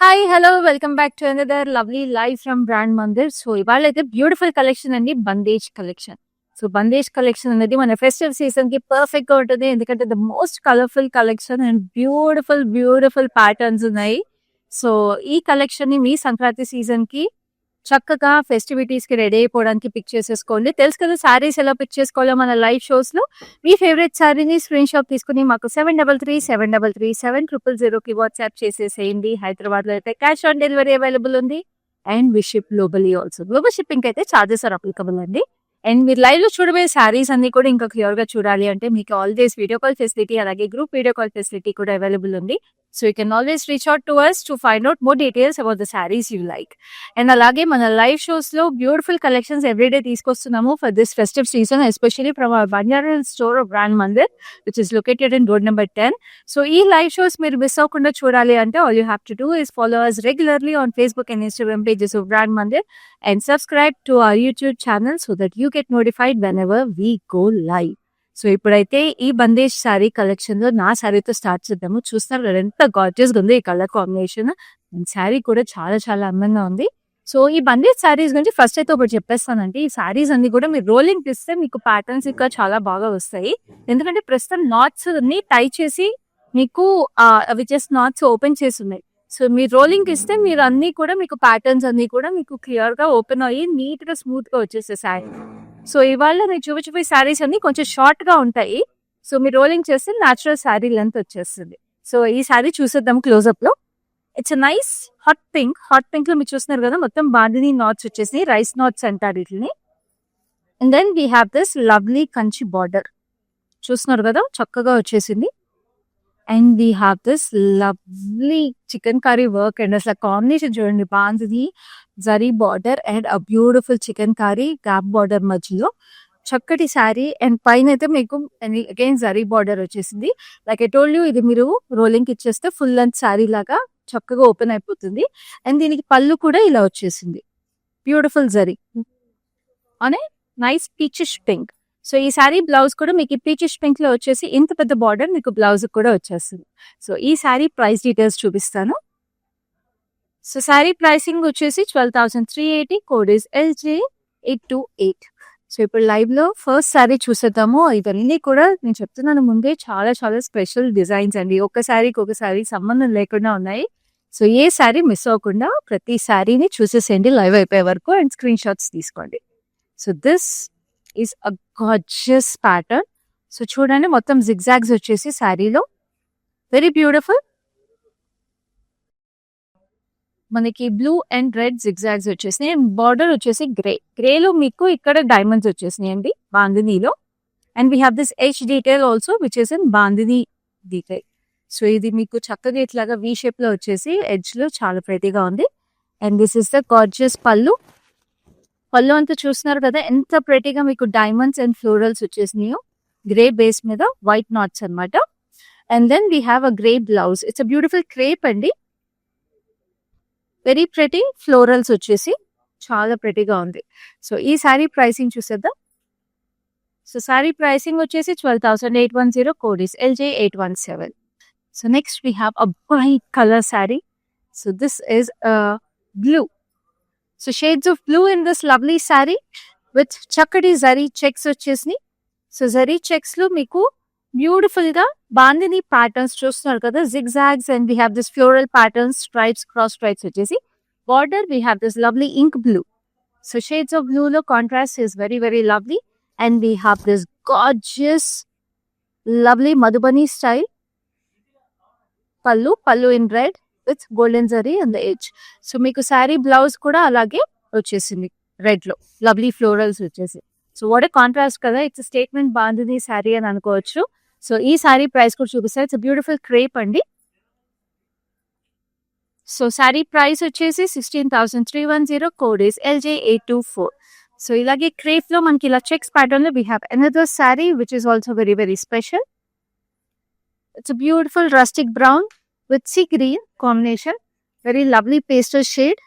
Hi! Hello! Welcome back to another lovely live from Brand Mandir. So, ఇవాళైతే beautiful collection అండి. Bandhej collection. So, bandhej collection అనేది మన festive సీజన్‌కి పర్ఫెక్ట్‌గా ఉంటుంది. ఎందుకంటే the most colourful collection and beautiful patterns ఉన్నాయి. సో, ఈ కలెక్షన్‌ని మీ సంక్రాంతి సీజన్‌కి చక్కగా ఫెస్టివిటీస్‌కి రెడీ అయిపోవడానికి పిక్ చేసేసుకోండి. తెలుసు కదా శారీస్ ఎలా పిక్ చేసుకోవాలో మన లైవ్ షోస్‌లో. మీ ఫేవరెట్ శారీని స్క్రీన్ షాట్ తీసుకొని మాకు 7337337000కి వాట్సాప్ చేసేసేయండి. హైదరాబాద్‌లో అయితే క్యాష్ ఆన్ డెలివరీ అవైలబుల్ ఉంది. And we ship globally also. Global షిప్పింగ్‌కి అయితే చార్జెస్ ఆర్ అప్లికబుల్ అండి. అండ్ మీరు లైవ్‌లో చూడబోయే శారీస్ అన్నీ కూడా ఇంకా క్లియర్‌గా చూడాలి అంటే మీకు ఆల్వేస్ వీడియో కాల్ ఫెసిలిటీ అలాగే గ్రూప్ వీడియో కాల్ ఫెసిలిటీ కూడా అవైలబుల్ ఉంది. So, you can always reach out to us to find out more details about the sarees you like. And అలాగే మన లైవ్ షోస్‌లో బ్యూటిఫుల్ కలెక్షన్స్ ఎవ్రీడే తీసుకొస్తున్నాము for this festive season especially from our Banjara Hills store of Brand Mandir which is located in road number 10. So, ఈ live shows మీరు miss అవ్వకుండా చూడాలి అంటే all you have to do is follow us regularly on Facebook and Instagram pages of Brand Mandir and subscribe to our YouTube channel so that you get notified whenever we go live. So, ఇప్పుడైతే ఈ బందేజ్ శారీ కలెక్షన్‌లో నా శారీతో start చేద్దాము. చూస్తున్నారు కదా ఎంత గార్జియస్‌గా ఉందో ఈ కలర్ కాంబినేషన్. అండ్ శారీ కూడా చాలా అందంగా ఉంది. సో, ఈ బందేజ్ శారీస్ గురించి ఫస్ట్ అయితే ఒకటి చెప్పేస్తానండి. ఈ శారీస్ అన్ని కూడా మీరు రోలింగ్ తీస్తే మీకు ప్యాటర్న్స్ ఇంకా చాలా బాగా వస్తాయి. ఎందుకంటే ప్రస్తుతం నాట్స్ అన్ని టై చేసి మీకు అవి జస్ట్ నాట్స్ ఓపెన్ చేసి ఉన్నాయి. సో, మీరు రోలింగ్ ఇస్తే మీరు అన్ని కూడా మీకు ప్యాటర్న్స్ అన్ని కూడా మీకు క్లియర్‌గా ఓపెన్ అయ్యి నీట్‌గా స్మూత్‌గా వచ్చేస్తాయి శారీ. సో, ఇవాళ నేను చూపించబోయే శారీస్ అన్ని కొంచెం షార్ట్‌గా ఉంటాయి. సో, మీరు రోలింగ్ చేస్తే న్యాచురల్ శారీ లెంత్ వచ్చేస్తుంది. సో, ఈ శారీ చూసేద్దాం క్లోజప్‌లో. It's a nice hot pink. Hot పింక్‌లో మీరు చూస్తున్నారు కదా మొత్తం బాందిని నాట్స్ వచ్చేసి రైస్ నాట్స్ అంటారు వీటిని. And then we have this lovely Kanchi border. చూస్తున్నారు కదా చక్కగా వచ్చేసింది. And we have this lovely chikankari work and అసలు కాంబినేషన్ చూడండి bandhani zari border and a beautiful chikankari gap border మధ్యలో చక్కటి శారీ అండ్ పైన అయితే మీకు అగైన్ జరీ బార్డర్ వచ్చేసింది. లైక్ ఐ టోల్డ్ యూ ఇది మీరు రోలింగ్ ఇచ్చేస్తే ఫుల్ లెంత్ శారీ లాగా చక్కగా ఓపెన్ అయిపోతుంది. అండ్ దీనికి పళ్ళు కూడా ఇలా వచ్చేసింది బ్యూటిఫుల్ జరీ అనే నైస్ పీచిష్ పింక్. సో, ఈ శారీ బ్లౌజ్ కూడా మీకు ఈ పీచిష్ పింక్ లో వచ్చేసి ఇంత పెద్ద బార్డర్ మీకు బ్లౌజ్ కూడా వచ్చేస్తుంది. సో, ఈ శారీ ప్రైస్ డీటెయిల్స్ చూపిస్తాను. సో, శారీ ప్రైసింగ్ వచ్చేసి 12,380. Code is LJ828. సో, ఇప్పుడు లైవ్ లో ఫస్ట్ శారీ చూసేద్దాము. ఇవన్నీ కూడా నేను చెప్తున్నాను ముందే చాలా స్పెషల్ డిజైన్స్ అండి. ఒక శారీకి ఒక శారీ సంబంధం లేకుండా ఉన్నాయి. సో, ఏ శారీ మిస్ అవ్వకుండా ప్రతి శారీని చూసేసేయండి లైవ్ అయిపోయే వరకు అండ్ స్క్రీన్ షాట్స్ తీసుకోండి. So, this is a gorgeous pattern. So, చూడండి మొత్తం జిగ్జాగ్స్ వచ్చేసి శారీలో వెరీ బ్యూటిఫుల్. మనకి బ్లూ అండ్ రెడ్ జిగ్జాగ్స్ వచ్చేసినాయి. బార్డర్ వచ్చేసి గ్రేలో మీకు ఇక్కడ డైమండ్స్ వచ్చేసినాయి అండి బాందినీలో. And we have this edge detail also which is in bandhani detail. So, ఇది మీకు చక్కగా ఇట్లాగా వి షేప్ లో వచ్చేసి ఎడ్జ్ లో చాలా ప్రెటీగా ఉంది. And this is the gorgeous pallu. Pallu అంతా చూస్తున్నారు కదా ఎంత ప్రెటీగా మీకు డైమండ్స్ అండ్ ఫ్లోరల్స్ వచ్చేసినాయో గ్రే బేస్ మీద వైట్ నాట్స్ అన్నమాట. And then we have a grey blouse. It's a beautiful crepe అండి. వెరీ ప్రెటీ ఫ్లోరల్స్ వచ్చేసి చాలా ప్రెటీగా ఉంది. సో, ఈ శారీ ప్రైసింగ్ చూసేద్దాం. సో, శారీ ప్రైసింగ్ వచ్చేసి 12,810. Code is LJ817. So, next we have a bright colour sari. So, this is blue. So, shades of blue in this lovely sari with చక్కటి zari checks వచ్చేసినాయి. సో, జరీ చెక్స్ లో మీకు బ్యూటిఫుల్ గా బాందిని ప్యాటర్న్స్ చూస్తున్నారు కదా zigzags and we have this floral patterns stripes cross stripes వచ్చేసి border we have this lovely ink blue. So, shades of blue లో contrast is very lovely. And we have this gorgeous lovely Madhubani style pallu in red with golden zari and the edge. So, మీకు sari blouse కూడా అలాగే వచ్చేసింది red లో lovely florals వచ్చేసి. So, what contrast కదా it's statement bandhani sari అని అనుకోవచ్చు. సో, ఈ శారీ ప్రైస్ కూడా చూపిస్తారు. ఇట్స్ బ్యూటిఫుల్ క్రేప్ అండి. సో, శారీ ప్రైస్ వచ్చేసి 16,310. Code is LJ824. సో, ఇలాగే క్రేప్ లో మనకి ఇలా చెక్స్ ప్యాటర్న్ లో we have another sari which is also very special. It's beautiful rustic brown with sea green combination. Very lovely pastel shade.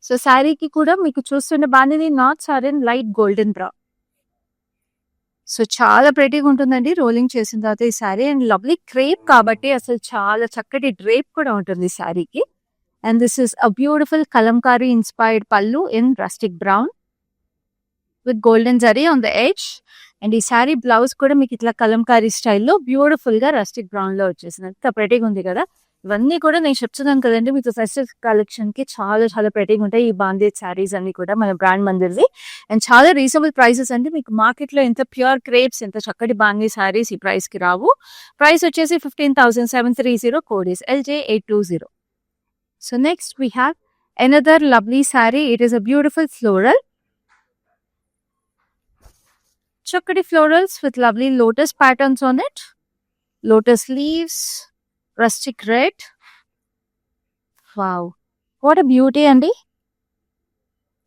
So, శారీకి కూడా మీకు చూస్తున్న bandhani knots are in light golden brown. So చాలా ప్రెటీగా ఉంటుందండి రోలింగ్ చేసిన తర్వాత ఈ శారీ. అండ్ లవ్లీ క్రేప్ కాబట్టి అసలు చాలా చక్కటి డ్రేప్ కూడా ఉంటుంది ఈ శారీకి. And this is a beautiful Kalamkari inspired pallu in rustic brown with golden zari on the edge. And ఈ శారీ బ్లౌజ్ కూడా మీకు ఇట్లా కలంకారీ స్టైల్లో బ్యూటిఫుల్ గా రస్టిక్ బ్రౌన్ లో వచ్చేసింది. అంత ప్రెటీగా ఉంది కదా. ఇవన్నీ కూడా నేను చెప్తున్నాను కదండి మీకు ఫెస్టివ్ కలెక్షన్ కి చాలా చాలా ప్రెటీగా ఉంటాయి ఈ బాందేజ్ శారీస్ అన్ని కూడా మన బ్రాండ్ మందిర్ది. అండ్ చాలా రీజనబుల్ ప్రైసెస్ అంటే మీకు మార్కెట్ లో ఎంత ప్యూర్ క్రేప్స్ ఎంత చక్కటి బాందేజ్ శారీస్ ఈ ప్రైస్ కి రావు. ప్రైస్ వచ్చేసి 15,730 code is LJ820. So next we have another lovely sari. It is a beautiful floral. చక్కటి florals with lovely lotus patterns on it. Lotus leaves, rustic red. Wow, what a beauty అండి.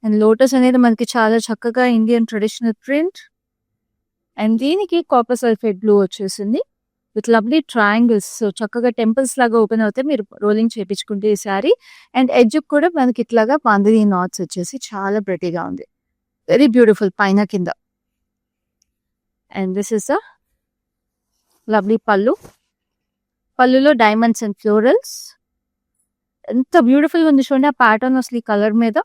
And lotus అనేది మనకి చాలా చక్కగా Indian traditional print. And దీనికి copper sulphate blue వచ్చేసింది with lovely triangles. So చక్కగా temples లాగా ఓపెన్ అవుతాయి మీరు రోలింగ్ చేయించుకుంటే ఈ సారీ. అండ్ ఎడ్జ్ కూడా మనకి ఇట్లాగా బాందిని నాట్స్ వచ్చేసి చాలా ప్రెటీగా ఉంది. వెరీ బ్యూటిఫుల్ పైన కింద. And this is a lovely పళ్ళు. పళ్ళులో డైమండ్స్ అండ్ ఫ్లోరల్స్ ఎంత బ్యూటిఫుల్గా ఉంది చూడండి ఆ ప్యాటర్న్ అసలు ఈ కలర్ మీద.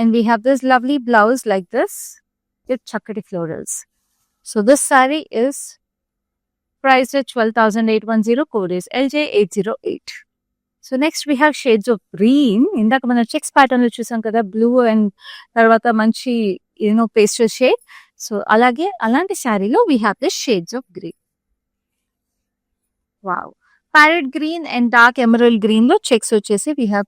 And we have this lovely blouse like this with చక్కటి florals. So this sorry is priced at 12,810 code is LJ808. So next we have shades of green. ఇందాక మనం చెక్స్ ప్యాటర్న్ లో చూసాం కదా బ్లూ అండ్ తర్వాత మంచి pastel shade. So అలాగే అలాంటి శారీలో we have this shades of green. Wow, parrot green and dark emerald green లో చెక్స్ వచ్చేసి we have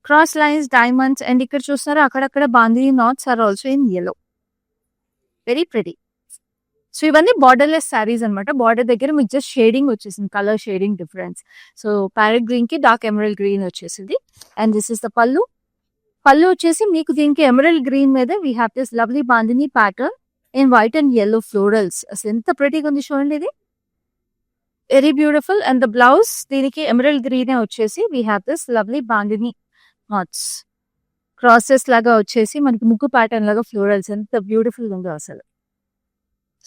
cross lines diamonds. And ఇక్కడ చూస్తున్నారా అక్కడక్కడ bandhani knots are also in yellow. Very pretty. So ఇవన్నీ borderless sarees అనమాట. బార్డర్ దగ్గర మీకు జస్ట్ షేడింగ్ వచ్చేసింది colour shading difference. So parrot green కి డార్క్ ఎమరల్డ్ గ్రీన్ వచ్చేసింది. And this is the pallu. Pallu వచ్చేసి మీకు దీనికి ఎమరల్డ్ గ్రీన్ మీద we have this lovely bandhani pattern in white and yellow florals. అసలు ఎంత ప్రెటీగా ఉంది చూడండి ఇది. Very beautiful. And the blouse దీనికి ఎమరల్డ్ గ్రీనే వచ్చేసి we have this lovely bandhani knots crosses లాగా వచ్చేసి మనకి ముగ్గు ప్యాటర్న్ లాగా ఫ్లోరల్స్ ఎంత బ్యూటిఫుల్ ఉందో అసలు.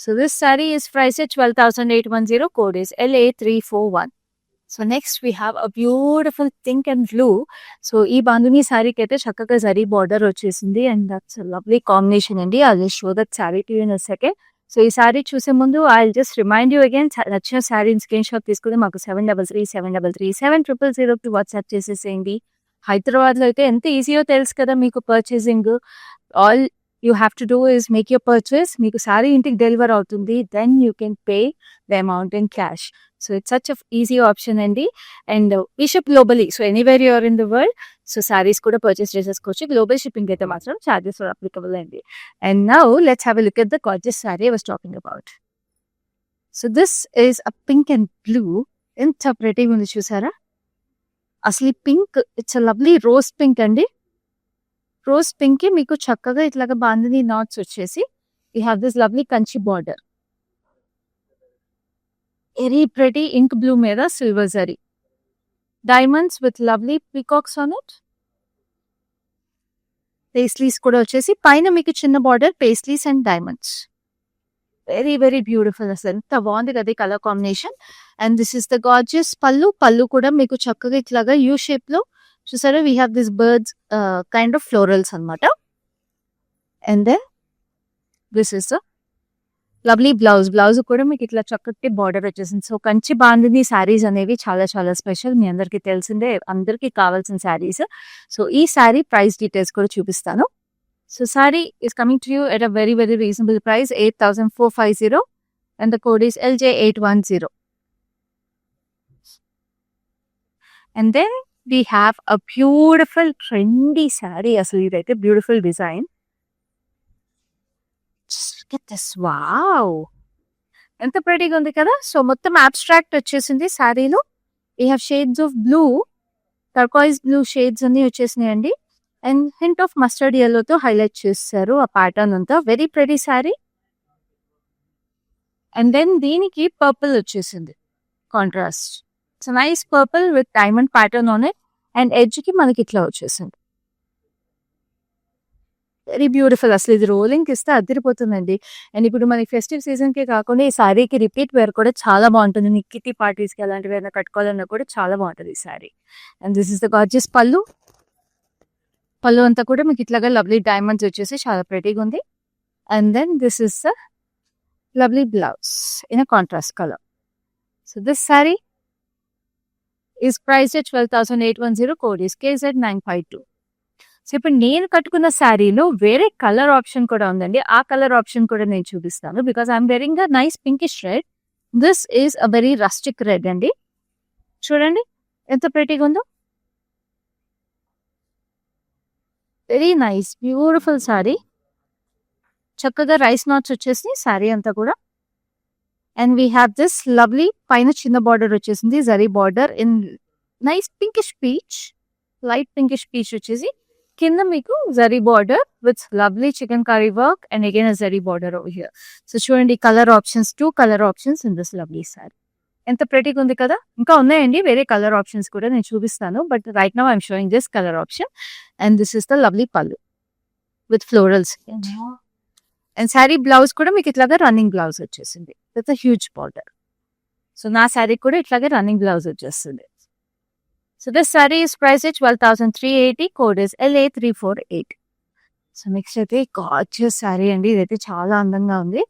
So this sorry is price at 12,810 code is LA341. So next we have a beautiful pink and blue. So ఈ బాంధుని శారీకి అయితే చక్కగా జరీ బార్డర్ వచ్చేసింది అండ్ దట్స్ లవ్లీ కాంబినేషన్ అండి. I will show that saree to you in a second. So ఈ శారీ చూసే ముందు I just remind you again నచ్చిన శారీని స్క్రీన్ షాట్ తీసుకుని మాకు 7337337002 వాట్సాప్ చేసేసేయండి. హైదరాబాద్ లో అయితే ఎంత ఈజీయో తెలుసు కదా మీకు purchasing. All you have to do is make your purchase. మీకు శారీ ఇంటికి డెలివర్ అవుతుంది. Then you can pay the amount in cash. So it's such a easy option అండి. And we ship globally. So anywhere you're in the world so saris కూడా purchase చేసేసుకోవచ్చు. Global shipping అయితే మాత్రం charges are applicable అండి. And now let's have a look at the gorgeous sari I was talking about. So this is a pink and blue. ఎంత ప్రెటీగా ఉంది చూసారా. అసలు ఈ pink it's a lovely rose pink అండి. రోజ్ పింక్ కి మీకు చక్కగా ఇట్లాగా బాందిని నాట్స్ వచ్చేసి you have this lovely Kanchi border. Very pretty ink blue మీద silver zari diamonds with lovely peacocks on it. Paisleys కూడా వచ్చేసి పైన మీకు చిన్న border paisleys and diamonds. Very very beautiful. అసలు ఎంత బాగుంది కదా colour combination. And this is the gorgeous pallu. పళ్ళు కూడా మీకు చక్కగా ఇట్లాగా యూ షేప్ లో చూసారా we have this birds kind of florals అనమాట. And then this is lovely blouse. Blouse కూడా మీకు ఇట్లా చక్కటి బార్డర్ వచ్చేసింది. సో కంచి బాందిని శారీస్ అనేవి చాలా చాలా స్పెషల్. మీ అందరికీ తెలిసిందే, అందరికీ కావాల్సిన శారీస్. సో ఈ శారీ ప్రైస్ డీటెయిల్స్ కూడా చూపిస్తాను. So saree is coming to you at a very very reasonable price 8,450 and the code is LJ810. And then we have a beautiful trendy saree. అసలు ఇదైతే beautiful design. Look at this. Wow, ఎంత ప్రెటీగా ఉంది కదా. So మొత్తం abstract వచ్చేసింది శారీలో. We have shades of blue, turquoise blue shades అన్ని వచ్చేసినాయండి. అండ్ హింట్ ఆఫ్ మస్టర్డ్ yellowతో హైలైట్ చేస్తారు ఆ ప్యాటర్న్ అంతా. Very pretty sari. And then దీనికి పర్పుల్ వచ్చేసింది contrast. It's nice purple with diamond pattern on it. And edge కి మనకి ఇట్లా వచ్చేసింది. Very beautiful. అసలు ఇది రోలింగ్‌కి ఇస్తే అదిరిపోతుందండి. అండ్ ఇప్పుడు మనకి ఫెస్టివ్ సీజన్‌కే కాకుండా ఈ శారీకి రిపీట్ వేర్ కూడా చాలా బావుంటుంది. మీకు కిట్టి పార్టీస్‌కి అలాంటివేమైనా కట్టుకోవాలన్నా కూడా చాలా బావుంటది ఈ sari. And this is the gorgeous pallu. Pallu అంతా కూడా మీకు ఇట్లాగా లవ్లీ డైమండ్స్ వచ్చేసి చాలా ప్రెటీగా ఉంది. And then this is the lovely blouse in a contrast colour. So this sari is priced at 12,810. Code is KZ952. సో ఇప్పుడు నేను కట్టుకున్న శారీలో వేరే కలర్ ఆప్షన్ కూడా ఉందండి. ఆ కలర్ ఆప్షన్ కూడా నేను చూపిస్తాను. Because I'm వెరింగ్ a nice pinkish red. This is a very rustic red అండి. చూడండి ఎంత ప్రెటీగా ఉందో. Very nice beautiful sari. చక్కగా రైస్ నాట్స్ వచ్చేసి శారీ అంతా కూడా. And we have this lovely పైన చిన్న బార్డర్ వచ్చేసింది zari border in nice pinkish peach, light pinkish peach వచ్చేసి కింద మీకు zari border with lovely chikankari work and again a zari border over here. So చూడండి colour options, 2 colour options in this lovely sari. ఎంత ప్రెటీగా ఉంది కదా. ఇంకా ఉన్నాయండి వేరే కలర్ ఆప్షన్స్ కూడా నేను చూపిస్తాను. But right now I'm showing this colour option. And this is the lovely pallu with florals. And sari blouse కూడా మీకు ఇట్లాగా రన్నింగ్ బ్లౌజ్ వచ్చేసింది విత్ హ్యూజ్ బార్డర్. సో నా శారీ కూడా ఇట్లాగే రన్నింగ్ బ్లౌజ్ వచ్చేస్తుంది. So this sari is price 12,380. Code is LA348. So next అయితే gorgeous sari అండి. ఇదైతే చాలా అందంగా ఉంది.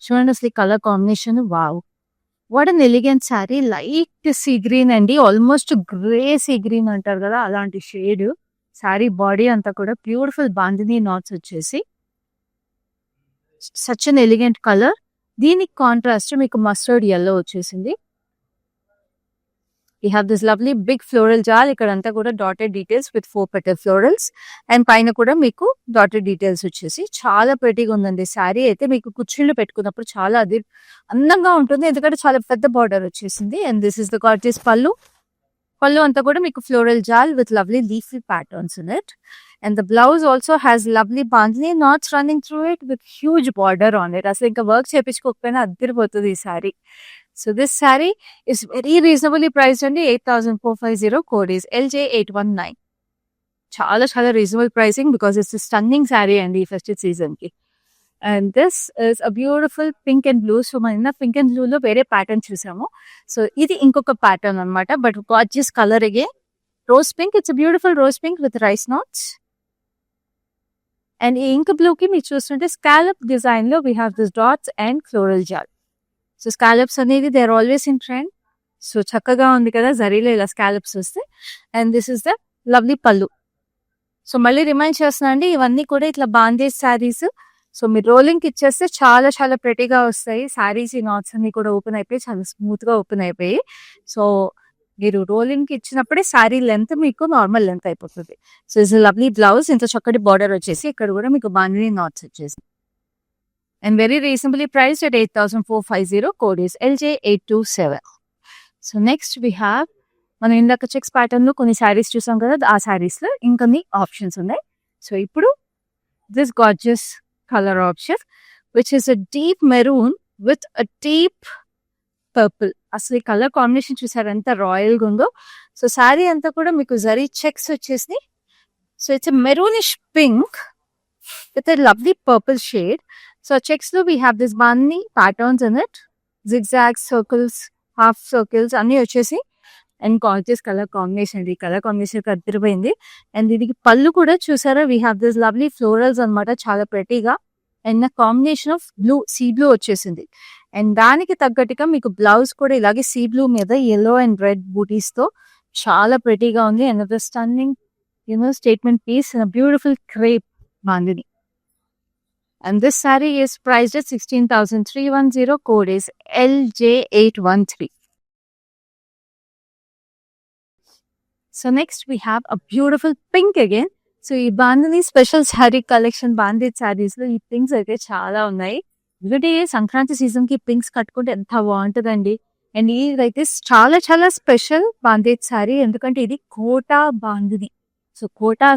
చూడండి అసలు ఈ colour combination wow, what an elegant sari. Light sea green అండి, ఆల్మోస్ట్ గ్రే సీ గ్రీన్ అంటారు కదా అలాంటి షేడ్. శారీ బాడీ అంతా కూడా బ్యూటిఫుల్ బాందిని నాట్స్ వచ్చేసి సచ్ అన్ ఎలిగెంట్ కలర్. దీనికి కాంట్రాస్ట్ మీకు మస్టర్డ్ ఎల్లో వచ్చేసింది. We have this lovely big floral jar. ఇక్కడంతా కూడా dotted details with 4 petal florals. And పైన కూడా మీకు డాటెడ్ డీటెయిల్స్ వచ్చేసి చాలా ప్రెటీగా ఉందండి. శారీ అయితే మీకు కుర్చీలు పెట్టుకున్నప్పుడు చాలా అది అందంగా ఉంటుంది, ఎందుకంటే చాలా పెద్ద బార్డర్ వచ్చేసింది. And this is the gorgeous pallu. Pallu అంతా కూడా మీకు floral jaal with lovely leafy patterns in it. And the blouse also has lovely bandhani knots running through it with huge border on it. అసలు ఇంకా వర్క్ చేయించుకోకపోయినా అద్దరిపోతుంది ఈ sari. So this saree is very reasonably priced అండి. 8,450. Code is LJ819. చాలా చాలా reasonable pricing because it's stunning sari అండి ఈ festive season కి. And this is a beautiful pink and blue. So మన పింక్ అండ్ బ్లూ లో వేరే ప్యాటర్న్ చూసాము. సో ఇది ఇంకొక ప్యాటర్న్ అనమాట, బట్ గార్జియస్ కలర్ అగే rose pink. It's beautiful rose pink with rice knots. And ఈ ఇంక్ బ్లూ కి మీరు చూస్తుంటే స్కాలప్ డిజైన్ లో we have this dots and floral జాల్. సో స్కాలప్స్ అనేది they are always in trend. So చక్కగా ఉంది కదా జరీలో ఇలా స్కాలప్స్ వస్తే. And this is the lovely pallu. So మళ్ళీ రిమైండ్ చేస్తున్నా అండి, ఇవన్నీ కూడా ఇట్లా బాందేజ్ శారీస్. సో మీరు రోలింగ్కి ఇచ్చేస్తే చాలా చాలా ప్రెటీగా వస్తాయి శారీస్. ఈ నాట్స్ అన్ని కూడా ఓపెన్ అయిపోయి చాలా స్మూత్ గా ఓపెన్ అయిపోయి. సో మీరు రోలింగ్కి ఇచ్చినప్పుడే శారీ లెంత్ మీకు నార్మల్ లెంత్ అయిపోతుంది. So it's lovely blouse. ఇంత చక్కటి బార్డర్ వచ్చేసి ఇక్కడ కూడా మీకు బాందిని నాట్స్ వచ్చేసి and very reasonably priced at 8,450. Code is LJ827. So next we have మనం ఇందాక చెక్స్ ప్యాటర్న్ లో కొన్ని శారీస్ చూసాం కదా, ఆ శారీస్ లో ఇంకొన్ని ఆప్షన్స్ ఉన్నాయి. సో ఇప్పుడు this gorgeous colour option which is a deep maroon with a deep purple. అసలు ఈ కలర్ కాంబినేషన్ చూసారు ఎంత రాయల్ గా ఉందో. సో శారీ అంతా కూడా మీకు జరీ చెక్స్ వచ్చేసి. So it's a maroonish pink with a lovely purple shade. So checks lo we have this bunny patterns in it, zigzags, circles, half circles అన్ని వచ్చేసి. And gorgeous colour combination. ఈ colour combination అదిరిపోయింది. అండ్ దీనికి పళ్ళు కూడా చూసారా, we have this lovely florals అనమాట చాలా ప్రెటీగా. And combination of blue, sea blue వచ్చేసింది. అండ్ దానికి తగ్గట్టుగా మీకు బ్లౌజ్ కూడా ఇలాగే సీ బ్లూ మీద yellow అండ్ రెడ్ బూటీస్ తో చాలా ప్రెటీగా ఉంది. And the stunning statement piece and beautiful crepe bandhani. And this saree is priced at 16,310. Code is LJ813. So next we have a beautiful pink again. So ఈ bandhani special sari collection బాందిజ్ saris లో ఈ pinks అయితే చాలా ఉన్నాయి. ఎందుకంటే సంక్రాంతి సీజన్ కి పింక్స్ కట్టుకుంటే ఎంత బాగుంటుందండి. అండ్ ఇదైతే చాలా చాలా స్పెషల్ బాందిజ్ శారీ, ఎందుకంటే ఇది కోటా బాందిని. సో కోటా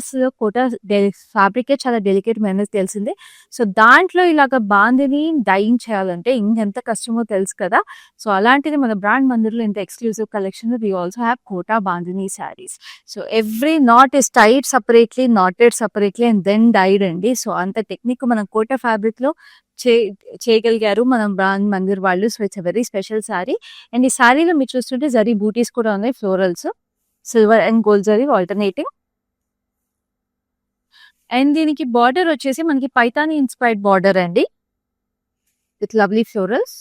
ఫ్యాబ్రికే చాలా డెలికేట్ అనేది తెలిసిందే. సో దాంట్లో ఇలాగ బాందిని డైయింగ్ చేయాలంటే ఇంకెంత కష్టమో తెలుసు కదా. సో అలాంటిది మన బ్రాండ్ మందిర్లో ఇంత exclusive collection we also have Kota bandhani sarees. So every knot is tied separately, knotted separately and then dyed అండి. సో అంత టెక్నిక్ మనం కోటా ఫ్యాబ్రిక్ లో చేయగలిగారు మనం బ్రాండ్ మందిర్ వాళ్ళు. So it's very special saree. And ఈ శారీలో మీరు చూస్తుంటే జరీ బూటీస్ కూడా ఉన్నాయి, florals, silver and gold zari alternating. And దీనికి బార్డర్ వచ్చేసి మనకి పైతాని ఇన్స్పైర్డ్ బార్డర్ అండి, with lovely florals,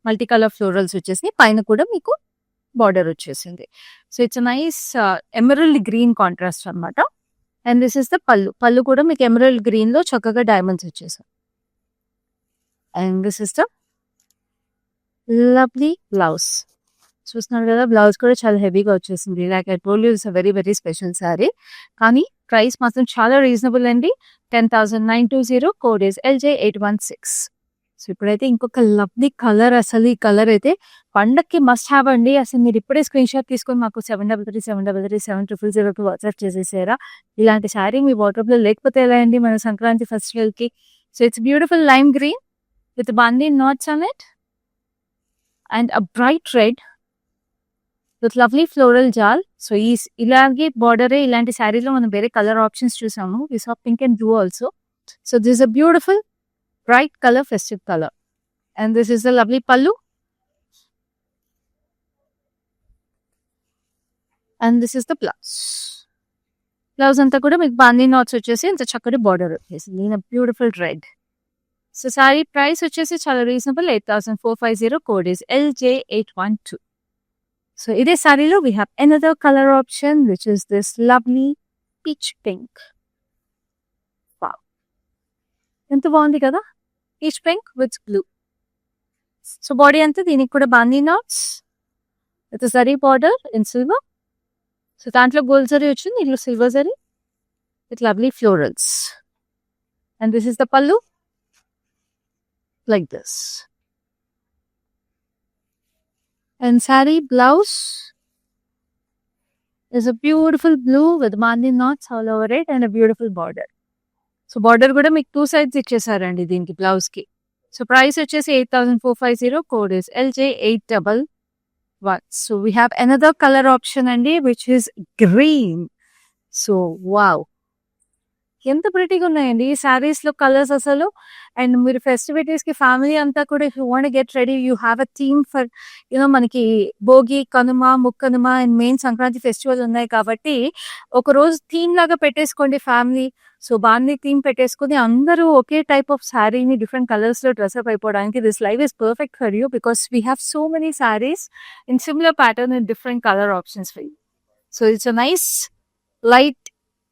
multi colour florals వచ్చేసి పైన కూడా మీకు బార్డర్ వచ్చేసింది. So it's nice emerald green contrast అనమాట. అండ్ దిస్ ఇస్ ద పళ్ళు కూడా మీకు ఎమరల్డ్ గ్రీన్ లో చక్కగా డైమండ్స్ వచ్చేసాయి. And this is the lovely blouse. చూస్తున్నారు కదా, బ్లౌజ్ కూడా చాలా హెవీగా వచ్చేసింది. Like I told you it's a very very special sari. కానీ ప్రైస్ మాత్రం చాలా రీజనబుల్ అండి. 10,920, కోడ్ ఇస్ LJ816. సో ఇప్పుడైతే ఇంకొక లవ్లీ కలర్, అసలు ఈ కలర్ అయితే పండక్కి మస్ట్ హ్యావ్ అండి. అసలు మీరు ఇప్పుడే స్క్రీన్ షాట్ తీసుకొని మాకు 7337337000 వాట్సాప్ చేసేసారా. ఇలాంటి శారీ మీ వాట్సాప్ లో లేకపోతే ఎలా అండి మన సంక్రాంతి ఫెస్టివల్ కి. So it's beautiful lime green with bandhi knots on it and a bright red with lovely floral జాల్. సో ఇలాగే బార్డరే ఇలాంటి శారీలో మనం వేరే కలర్ ఆప్షన్స్ చూసాము. We saw pink and blue also. So this a beautiful bright color, festive color. And this is the lovely pallu. And this is the blouse. Blouse anta kuda meeku bandi knots vachesi inta chakkati border vachesindi in a beautiful red. So saree price vachesi chala reasonable, 8,450, code is LJ812. So ide saree lo we have another color option which is this lovely peach pink. Wow, enta baagundi kada, peach pink with blue. So body anta దీనికి కూడా బాందీ knots with a zari border in silver. So దాంట్లో gold zari వచ్చింది, ఇందులో silver zari with lovely florals. And this is the pallu, like this. And saree blouse is a beautiful blue with bandi knots all over it and a beautiful border. So border కూడా మీకు 2 sides ఇచ్చేసారండి దీనికి blouse కి. So price వచ్చేసి 8,450, code is LJ811. So we have another colour option అండి which is green. So wow, ఎంత ప్రిటీగా ఉన్నాయండి ఈ శారీస్ లో కలర్స్ అసలు. అండ్ మీరు ఫెస్టివిటీస్ కి ఫ్యామిలీ అంతా కూడా if you want get ready, you have a theme for you know మనకి Bhogi, Kanuma, Mukkanuma and main Sankranti festival ఉన్నాయి కాబట్టి ఒక రోజు థీమ్ లాగా పెట్టేసుకోండి ఫ్యామిలీ. సో బాందీ థీమ్ పెట్టేసుకుని అందరూ ఒకే టైప్ ఆఫ్ శారీని డిఫరెంట్ కలర్స్ లో డ్రెస్అప్ అయిపోవడానికి this live is perfect for you because we have so many saris in similar pattern in different colour options for you. So it's a nice light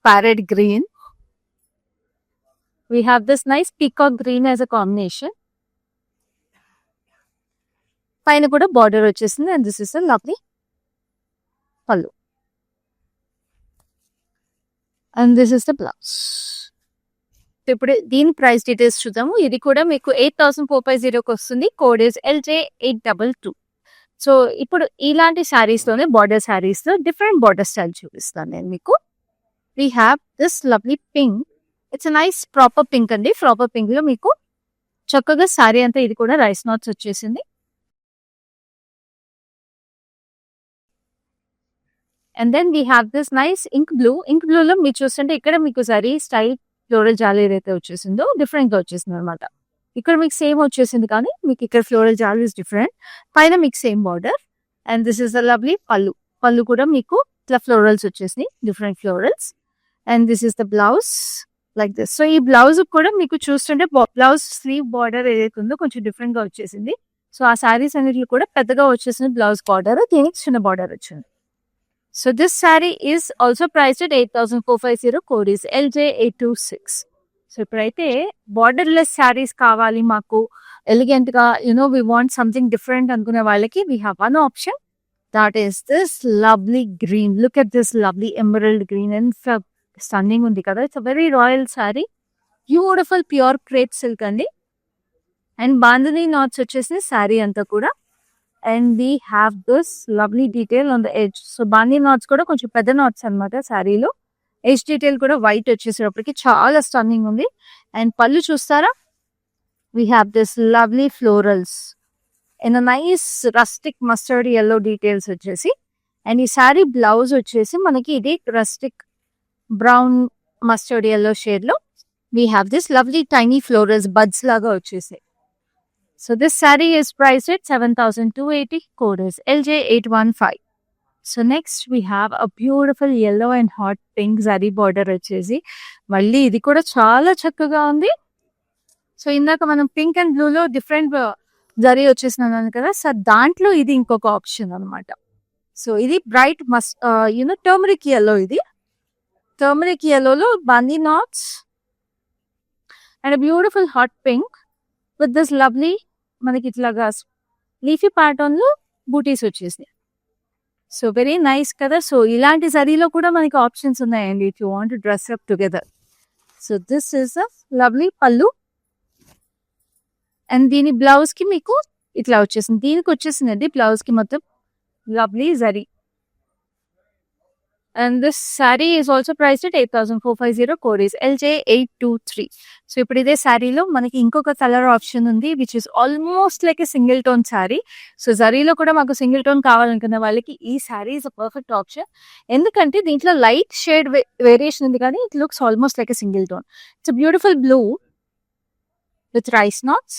parrot green. We have this nice peacock green as a combination. పైన కూడా border వచ్చేసింది and this is a lovely pallu and this is the blouse. ఇప్పుడు దీని price details చూద్దాము. ఇది కూడా మీకు 8,450 వస్తుంది, కోడ్ ఇస్ LJ822. సో ఇప్పుడు ఇలాంటి శారీస్ లోనే బార్డర్ శారీస్ లో డిఫరెంట్ బార్డర్ స్టైల్ చూపిస్తాను నేను మీకు. We have this lovely pink. It's nice proper pink అండి. ప్రాపర్ పింక్ లో మీకు చక్కగా శారీ అంతా ఇది కూడా రైస్ నాట్స్ వచ్చేసింది. And then we have this nice ink blue. Ink blue లో మీరు చూస్తుంటే ఇక్కడ మీకు సరీ స్టైల్ ఫ్లోరల్ జాలీ ఏదైతే వచ్చేసిందో డిఫరెంట్ గా వచ్చేసింది అనమాట. ఇక్కడ మీకు సేమ్ వచ్చేసింది కానీ మీకు ఇక్కడ ఫ్లోరల్ జాలీ ఇస్ డిఫరెంట్. పైన మీకు same border and this is the lovely పల్లు. పల్లు కూడా మీకు ఇట్లా ఫ్లోరల్స్ వచ్చేసినాయి, different florals. And this is the blouse like this. So ఈ బ్లౌజ్ కూడా మీకు చూస్తుంటే బ్లౌజ్ స్లీవ్ బార్డర్ ఏదైతే ఉందో కొంచెం డిఫరెంట్ గా వచ్చేసింది. సో ఆ శారీస్ అన్నిటిలో కూడా పెద్దగా వచ్చేసింది బ్లౌజ్ బార్డర్, దీనికి చిన్న బార్డర్ వచ్చింది. So this sari is also priced at 8,450, code is LJ826. So ఇప్పుడైతే బార్డర్ లెస్ శారీస్ కావాలి మాకు ఎలిగెంట్ గా, you know we want something different అనుకునే వాళ్ళకి we have one option, that is this lovely green. Look at this lovely emerald green and stunning ఉంది కదా. It's very royal saree, beautiful pure crepe silk అండి. And bandhani knots వచ్చేసి శారీ అంతా కూడా and we have this lovely detail on the edge. So bandhi knots కూడా కొంచెం పెద్ద NATS అనమాట శారీలో. ఎడ్జ్ డీటెయిల్ కూడా వైట్ వచ్చేసేటప్పటికి చాలా స్టన్నింగ్ ఉంది. అండ్ పళ్ళు చూస్తారా, we have this lovely florals in a nice rustic mustard yellow details వచ్చేసి. అండ్ ఈ శారీ బ్లౌజ్ వచ్చేసి మనకి ఇది rustic brown mustard yellow shade లో we have this lovely tiny florals buds లాగా వచ్చేసాయి. So this sari is priced at 7,280. Code is LJ815. So next we have a beautiful yellow and hot pink zari border వచ్చేసి. మళ్ళీ ఇది కూడా చాలా చక్కగా ఉంది. సో ఇందాక మనం పింక్ అండ్ బ్లూలో డిఫరెంట్ జరీ వచ్చేసినాను కదా, సో దాంట్లో ఇది ఇంకొక ఆప్షన్ అనమాట. సో ఇది బ్రైట్ టర్మరిక్ yellow. ఇది టర్మరిక్ yellowలో bandhi knots and beautiful hot pink with this lovely మనకి ఇట్లాగా లీఫీ ప్యాటర్న్ లో బూటీస్ వచ్చేసినాయి. సో వెరీ నైస్ కదా. సో ఇలాంటి జరీలో కూడా మనకి ఆప్షన్స్ ఉన్నాయండి if you want to dress up together. So this is a lovely pallu and దీని బ్లౌజ్ కి మీకు ఇట్లా వచ్చేసింది. దీనికి వచ్చేసిందండి బ్లౌజ్ కి మొత్తం lovely zari. And this sari is also priced at 8,450. Code is LJ823. So ఇప్పుడు ఇదే శారీలో మనకి ఇంకొక కలర్ ఆప్షన్ ఉంది which is almost like a single tone sari. So జరీలో కూడా మాకు సింగిల్ టోన్ కావాలనుకున్న వాళ్ళకి ఈ sari is a perfect option. ఎందుకంటే దీంట్లో లైట్ షేడ్ వేరియేషన్ ఉంది కానీ it looks almost like a single tone. It's beautiful blue with rice knots.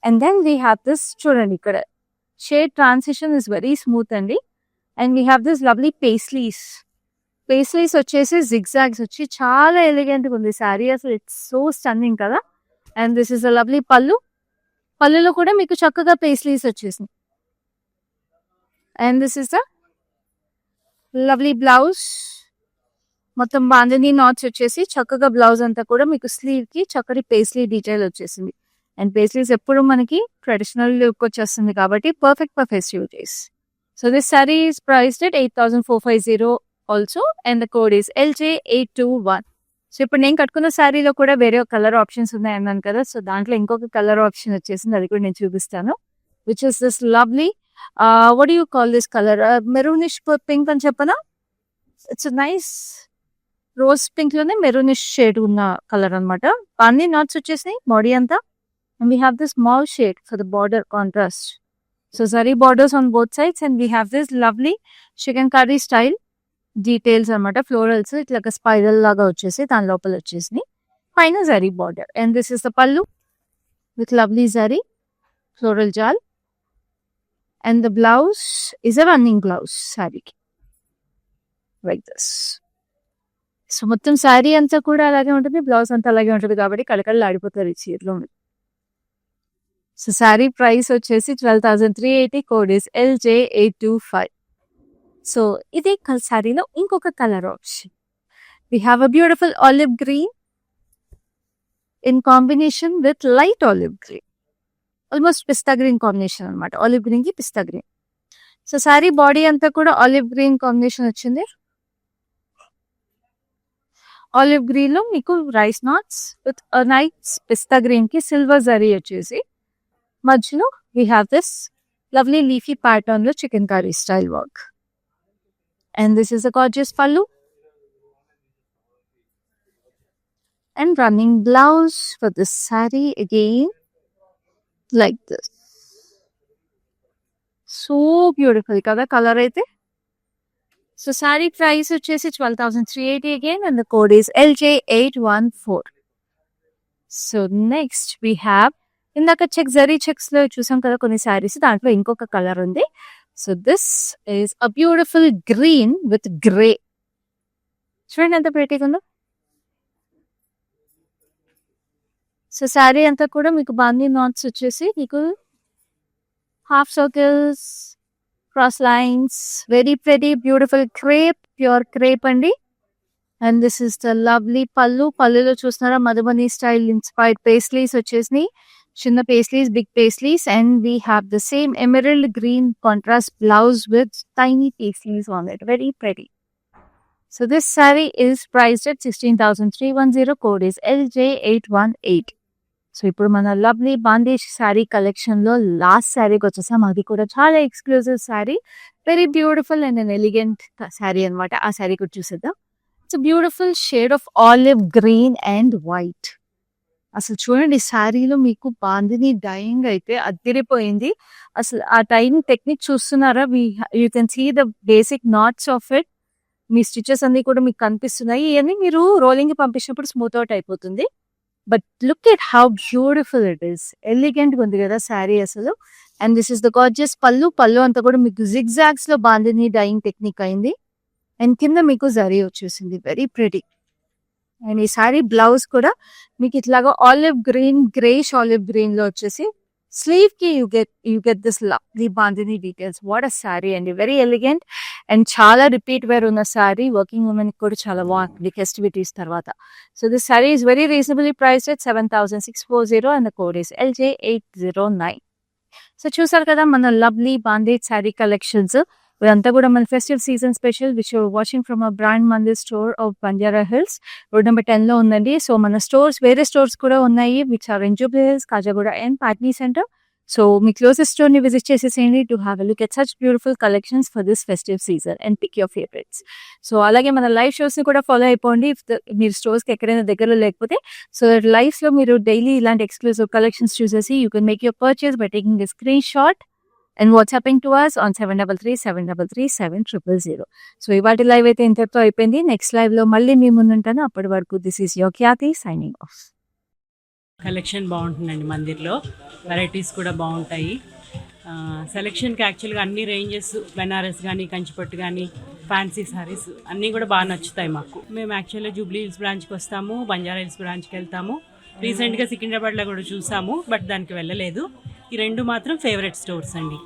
And then we have this, చూడండి ఇక్కడ shade transition is very smooth అండి. And we have this lovely paisleys వచ్చేసి zigzags వచ్చి చాలా ఎలిగెంట్గా ఉంది శారీ. అసలు ఇట్స్ సో స్టన్నింగ్ కదా. And this is a lovely పళ్ళులో కూడా మీకు చక్కగా పేస్లీస్ వచ్చేసింది. And this is the lovely blouse. మొత్తం బాంధనీ నాట్స్ వచ్చేసి చక్కగా బ్లౌజ్ అంతా కూడా మీకు స్లీవ్ కి చక్కటి పేస్లీ డీటెయిల్ వచ్చేసింది. అండ్ పేస్లీస్ ఎప్పుడు మనకి ట్రెడిషనల్ లుక్ వచ్చేస్తుంది కాబట్టి perfect for festivities. So this sari is priced at 8,450 also and the code is LJ821. So ఇప్పుడు నేను కట్టుకున్న శారీలో కూడా వేరే కలర్ ఆప్షన్స్ ఉన్నాయి అన్నాను కదా, సో దాంట్లో ఇంకొక కలర్ ఆప్షన్ వచ్చేసింది, అది కూడా నేను చూపిస్తాను. Which is this lovely what you call this colour, maroonish pink అని చెప్పనా. ఇట్స్ నైస్ రోజ్ పింక్ లోనే మెరూనిష్ షేడ్ ఉన్న కలర్ అనమాట. అన్ని నాట్స్ వచ్చేసినాయి బాడీ అంతా. And we have this mauve shade for the border contrast. So zari borders on both sides and we have this lovely chicken style details anamata, florals itlaka spiral laga vachesi dan lopala vachesni pina zari border. And this is the pallu with lovely zari floral jal. And the blouse is a running blouse saree like this. So మొత్తం శారీ అంతా కూడా అలాగే ఉంటుంది, blouse అంతా అలాగే ఉంటుంది కాబట్టి కళకళలు ఆడిపోతారు ఈ చీరలో. సో శారీ ప్రైస్ వచ్చేసి 12,380. Code is LJ825. సో ఇదే శారీలో ఇంకొక colour option. We have a beautiful olive green in combination with light olive green, almost pista green combination అనమాట. ఆలివ్ గ్రీన్ కి pista green. So sari body అంతా కూడా ఆలివ్ గ్రీన్ కాంబినేషన్ వచ్చింది. Olive green లో మీకు rice knots with nice pista green కి silver zari వచ్చేసి మధ్యలో we have this lovely leafy pattern లో chikankari style work. And this is a gorgeous pallu and running blouse for this sari again like this. So beautiful కదా colour అయితే. So sari price వచ్చేసి 12,380 again and the code is LJ814. So next we have, ఇందాక zari checks లో చూసాం కదా కొన్ని శారీస్, దాంట్లో ఇంకొక కలర్ ఉంది. So this is a beautiful green with grey. చూడండి ఎంత ప్రిటీగా ఉందో. సో శారీ అంతా కూడా మీకు బాందీ నాట్స్ వచ్చేసి మీకు half circles, cross lines, very pretty beautiful crepe, pure crepe అండి. And this is the lovely పళ్ళులో చూస్తున్నారా మధుబని స్టైల్ ఇన్స్పైర్డ్ పేస్లీస్ వచ్చేసినాయి, చిన్న paisleys, big paisleys. And we have the same emerald green contrast blouse with tiny paisleys on it, very pretty. So this sari is priced at 16,310. Code is LJ818. So ఇప్పుడు మన lovely bandhej sari collection లో last శారీకి వచ్చేసాం. అది కూడా చాలా exclusive sari, very beautiful and an elegant sari అనమాట. ఆ శారీ కూడా చూసేద్దాం. It's beautiful shade of olive green and white. అసలు చూడండి, శారీలో మీకు బాందిని డైయింగ్ అయితే అదిరిపోయింది. అసలు ఆ డైయింగ్ టెక్నిక్ చూస్తున్నారా? You can see the basic knots of it. మీ స్టిచెస్ అన్ని కూడా మీకు కనిపిస్తున్నాయి. ఇవన్నీ మీరు రోలింగ్ కి పంపించినప్పుడు స్మూత్ అవుట్ అయిపోతుంది. But look at how beautiful it is. Elegant గా ఉంది కదా శారీ అసలు. And this is the gorgeous pallu. Pallu అంతా కూడా మీకు జిగ్జాగ్స్ లో బాందిని డైయింగ్ టెక్నిక్ అయింది. అండ్ కింద మీకు జరీ వచ్చేసింది, వెరీ ప్రిటీ. అండ్ ఈ సారీ బ్లౌజ్ కూడా మీకు ఇట్లాగా olive green, greyish olive green లో వచ్చేసి స్లీవ్ కి you get this lovely bandhani details. What a sorry అండి, వెరీ ఎలిగెంట్ అండ్ చాలా రిపీట్ వేర్ ఉన్న సారీ. వర్కింగ్ ఉమెన్ కూడా చాలా బాగుంటుంది ఫెస్టివిటీస్ తర్వాత. So this sorry is very reasonably priced at 7,640 and the code is LJ809. So చూసారు కదా మన లవ్లీ బాందేజ్ సారీ కలెక్షన్స్. ఇదంతా కూడా మన festive season special which you're watching from a brand Mandir store of Banjara hills, road number 10 లో ఉందండి. So మన stores, వేరే స్టోర్స్ కూడా ఉన్నాయి which are in Jubilee Hills, Kajaguda and Patny Centre. So మీ క్లోజెస్ట్ స్టోర్ ని విజిట్ చేసేసేయండి to have a look at such beautiful collections for this festive season and pick your favourites. So అలాగే మన లైవ్ షోస్ ని కూడా ఫాలో అయిపోండి. మీరు స్టోర్స్ కి ఎక్కడైనా దగ్గరలో లేకపోతే, సో లైవ్స్ లో మీరు డైలీ ఇలాంటి ఎక్స్క్లూజివ్ కలెక్షన్స్ చూసేసి you can make your purchase by taking a screen shot and WhatsApping to us on 733-733-7000. So ఇవాటి లైవ్ అయితే ఇంతటితో అయిపోయింది. నెక్స్ట్ లైవ్ లో మళ్ళీ మీ ముందుంటాను. అప్పటి వరకు this is your Khyati signing off. Collection బాగుంటుందండి మందిర్లో, వెరైటీస్ కూడా బాగుంటాయి. సెలెక్షన్కి యాక్చువల్గా అన్ని రేంజెస్, బెనారస్ కానీ, కంచిపట్టు కానీ, ఫ్యాన్సీ సారీస్ అన్నీ కూడా బాగా నచ్చుతాయి మాకు. మేము యాక్చువల్గా జూబ్లీ హిల్స్ బ్రాంచ్కి వస్తాము, బంజారా హిల్స్ బ్రాంచ్కి వెళ్తాము. రీసెంట్గా సికింద్రాబాద్లో కూడా చూసాము, బట్ దానికి వెళ్ళలేదు. ఈ రెండు మాత్రం ఫేవరెట్ స్టోర్స్ అండి.